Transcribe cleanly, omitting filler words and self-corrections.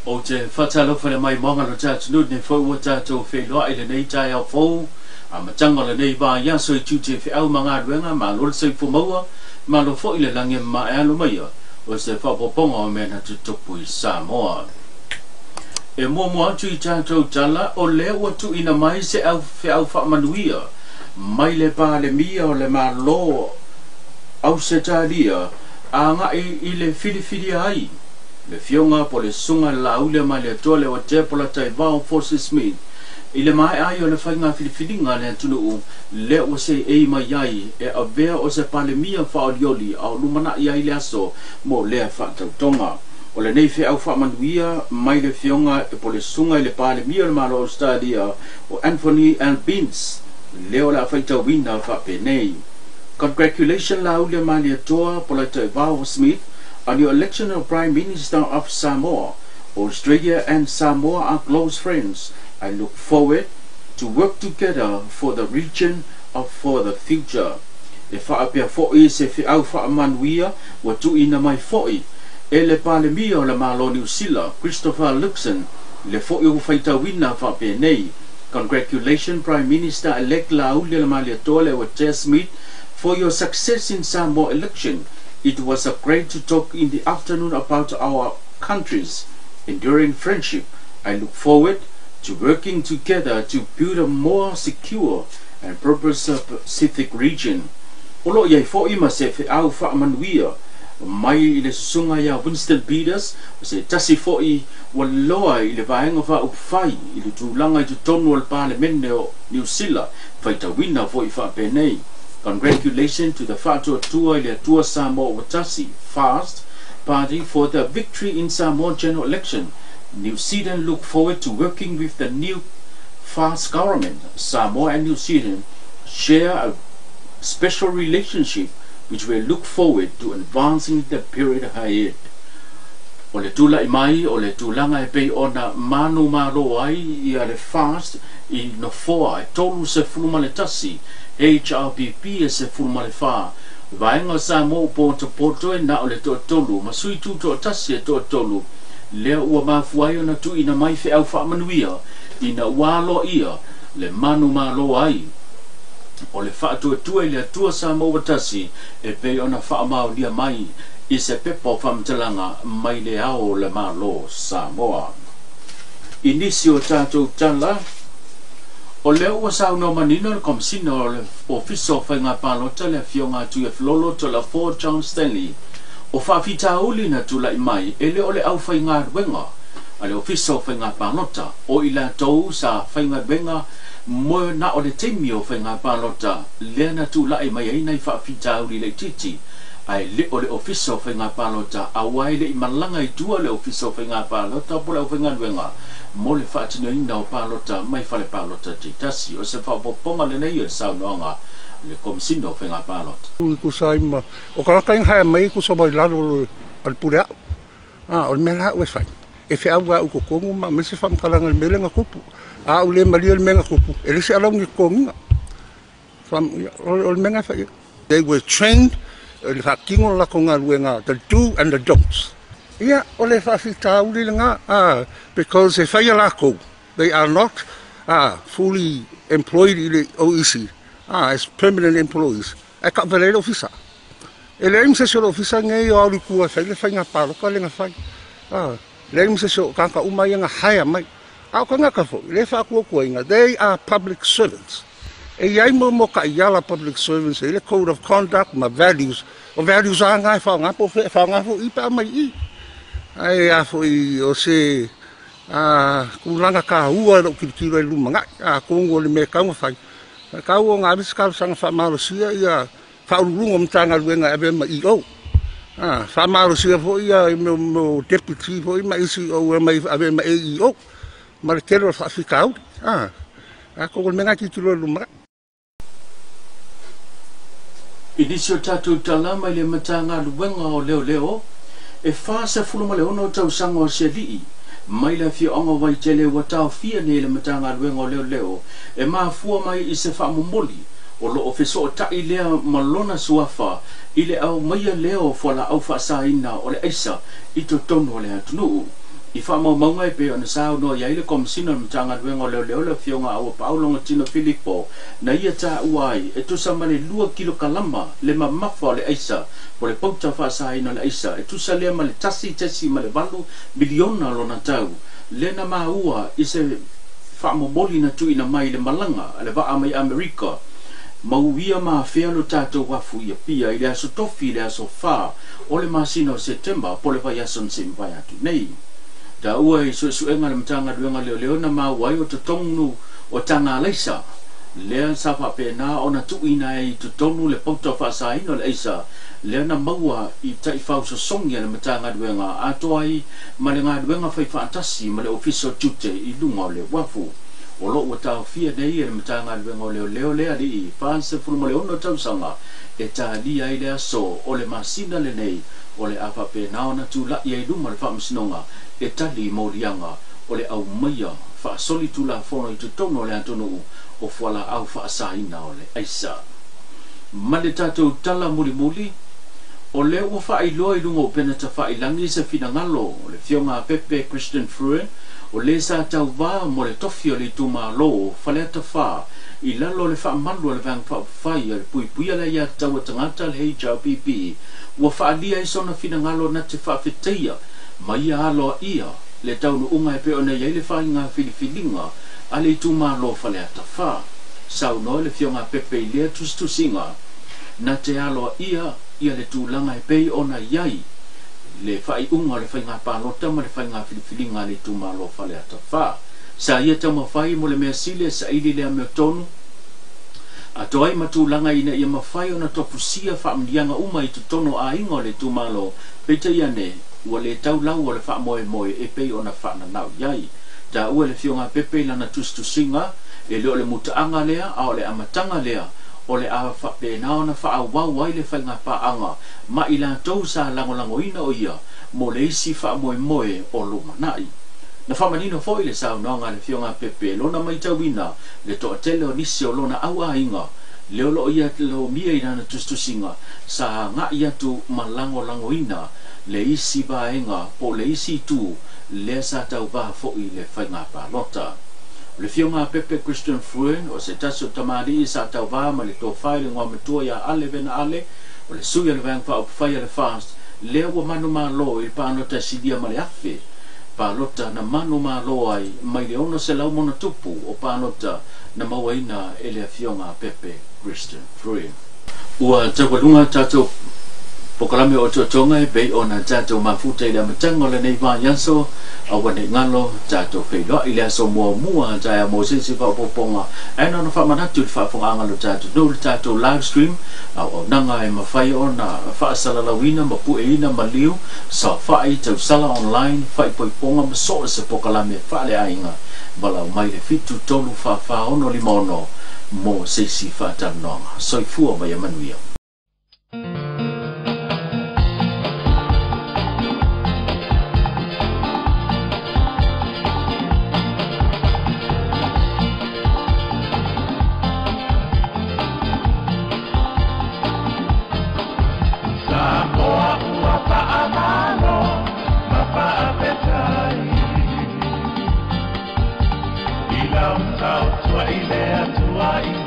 O te whatalo whare mai monga lo tātu nud ne whau o tātou wheloa ile nei tai au whau a matanga le nei ba ia soi tūte whi au mga ruenga ma lor sei whumaua ma lo whau ile lange ma e alo mai o se whapoponga o mena tu tupu I Samoa. E mua atu I tātou tala o le ua tu ina mai se au whi au whamanuia mai le pā le mia o le ma lo au se tālia a ngā I le whiriwhiri ai. Le fionga po le sunga la ule mai le tole o te pola tai vau Forces Smith. I le mai ai o le whainga whiriwhiringa le tunu u le o se ei mai ai e a vea o se palemia whaolioli au lumana I ai le aso mo lea whaatautonga. O le nei whea au whaamanuia mai le fionga e po le sunga I le palemia le malo Australia o Anthony Albins le o la whaitau wina whapenei. Congratulations la ule mai le toa pola tai vau Smith on your election of Prime Minister of Samoa. Australia and Samoa are close friends. I look forward to work together for the region of for the future. E whaapea fo'i se whiau whaamanuia wa tuina mai fo'i. E le palemia o le malo New Zealand, Christopher Luxon, le fo'i o whaitawina whaapea nei. Congratulations Prime Minister-elect Lauli le Maliatole wa Jess Smith for your success in Samoa election. It was a great to talk in the afternoon about our country's enduring friendship. I look forward to working together to build a more secure and Pacific region. Olo yai fo'i ma se whiau whaamanuia mai I le sunga ia Winston Peters o se tasi fo'i wa loa I le vaenga whauwhai I le tūlanga I tu tonu al Parliament o New Zealand whaitawina fo'i whapenei. Congratulations to the Whātua Tua I le Tua Samoa Watasi Fast Party for the victory in Samoa general election. New Zealand look forward to working with the new Fast government. Samoa and New Zealand share a special relationship which we look forward to advancing the period ahead. O le tula I mai o le tūlanga e pei ona manu maro ai I le Fast I no foa e tolu se fuluma le tasi HRPP e se fuluma le wha. Vaenga Samoa poto e na o le toa tolu ma sui tu toa tasi e toa tolu lea ua mafuai ona tu ina mai whiau whaamanuia ina walo ia le manu malo ai. O le whaatua I le atua Samoa Watasi e pei ona whaamaulia mai I se pepa whamtalanga mai le ao le malo Samoa. Inisi o tātou tala o leo ua sauna manino le komsina o le ofiso whainga pālota le fionga tu e flolo to la Fort John Stanley o whawhita uli na tula I mai e le o le au whainga ruenga a le ofiso whainga pālota o I la tau sa whainga ruenga mo na o le teimi o whainga pālota lea na tula I mai aina I whawhita uli le titi ai le o le ofiso whainga pālota a wai le I malanga I tua le ofiso whainga pālota po le au whainga ruenga mo le whaatino ina o pālota mai whale pālota te tasi o se whapoponga le nei o saunoanga le komisino whainga pālota. Ko saima o karakaing hae mai ko sa mai lalo al purea o le mea ue whai e whiau wa uko kongu ma me se whamkaranga le melenga kupu a ule maria le menga kupu e le se alaungi konga o le menga whai. They were trained le whakingo lako ngā ruenga the do and the don'ts. Ia o le whawhita uli le ngā because e whai alako they are not fully employed I le OEC as permanent employees e ka velele ofisa e le imse so ofisa ngai o ali kua whai le whai ngā pāroka le ngā whai le imse so kaka umai ngā haia mai au ka ngā kafo le whakua kua inga they are public servants e iai mo ka iala public servants e le code of conduct ma values o values a ngai whaongapo whaongapo I pa mai I ai a foi o se kulanga ka ua o kirikiro I lumanga kongo le me kaunga whai kau o ngā bisikau sanga whamalosia ia whaururunga mtanga ruenga ebe ma I o whamalosia fo ia mo deputy fo I ma isi o mai ebe ma e o ma le kero whawhikau kongo le menga ki tiro lumanga. Inisio tātou tala mai le matanga luenga o leo e wha se fuluma le ono tau sanga o se lii mai la fia onga wai tele wa tau fia ne le matanga luenga o leo e maa fua mai I se wha mumoli o lo ofiso o tai lea malona suafa I le au maia leo fo la au wha sa ina o le aisa I to tono le atunu I wha mau ngai pe ona sao no ia ile komisina mtanga duenga leo le fionga au Paulo Ngotino Filipo na ia ta uai e tu samale 2 kilo kalama le mamafa le aisa po le pauta fa sa ina le aisa e tu sale male tasi male valu miliona lona tau le na maua i se fa mo boli na tu ina mai le malanga le va mai America mauia ma fealo tato wafu ia pia ile aso tofi le aso fa o le masino September po le vai ason simbai atu nei da ua i suenga le mtanga duenga leo na ma wai o te tonu o tanga leisa lea sapa pena o na tuina i te tonu le pauta whaasaino le eisa lea na maua i tai whau so songia le mtanga duenga ato ai ma le ngā duenga whai whaantasi ma le official tute i lunga o le wafu o lo ua tau fia nei le mtanga duenga o leo lea li i whaanse furu ma le ono tausanga e ta lia i lea so o le masina le nei o le apa pena o na tu la i ai luma le whaamsinonga e tali morianga o le au maia whaasoli tu la fono i te tono le antonu o whala au whaasaina o le aisa. Ma le tātou tala muli o le ua whaailoa i lunga o penata whaailangi se finangalo o le fionga Pepe Christian Fruen o le sa tau wā mo le tofi o le tuma lo o whaleata wha i lalo le whaamalu o le vang whaafai o le pui ala ia tau tangata le HRPP ua whaalia i sona finangalo na te whaafeteia ma ia aloa ia le taunu unga e pe ona ia le whainga filifilinga a le tuma lo whaleata wha sau no le fionga Pepe i lea tustusinga na te aloa ia le tūlanga e pei ona iai le whai unga le whainga pālota ma le whainga filifilinga le tuma lo whaleata wha sa ia tau mawhai mo le mea sile sa ili lea mea tonu a toai matulanga ina ia mawhai ona topusia whaamdianga uma i tutono a ingo le tuma lo peta iane ua le tau lau o le wha moe e pei ona whaana nau iai ta ua le fionga Pepe lana tustusinga e leo le mutaanga lea a o le amatanga lea o le a whapena ona wha wau ai le whainga paanga ma ila tau sa langolango ina o ia mo le isi wha moe o lumanai na whamanino fo i le sao noanga le fionga Pepe lona mai tauina le toa tele o nisi o lona au a inga leo lo ia lo mia i lana tustusinga sa nga ia tu malango ina le isi vaenga po le isi tu le sa tau va fo i le whainga palota le fionga Pepe Christian Fruen o se taso tamari i sa tau va ma le tō whai le ngā matua ia ale vena ale o le suia le vang wha o whai le fast le ua manu ma lo i pānota sidia ma le afe pānota na manu ma lo ai mai le ono se lau mona tupu o pānota na mawaina e le fionga Pepe Christian Fruen ua tawalunga tato pokalame o tonga e bei ona tato mafuta i le amatanga o le nei vā yanso a wane ngalo tato whailoa i le aso mua taia mo sensi whaopoponga ena na whamanatu i whaafonga angalo tato no le tato live stream o nanga e mawhai o na whaasalalawina ma pueina ma liu sa whai tau sala online whai poiponga ma soa se pokalame whaale ainga bala mai le fitu tolu whaaono limono mo sensi whaatanonga soifua mai amanuia Tua ilea tua ilea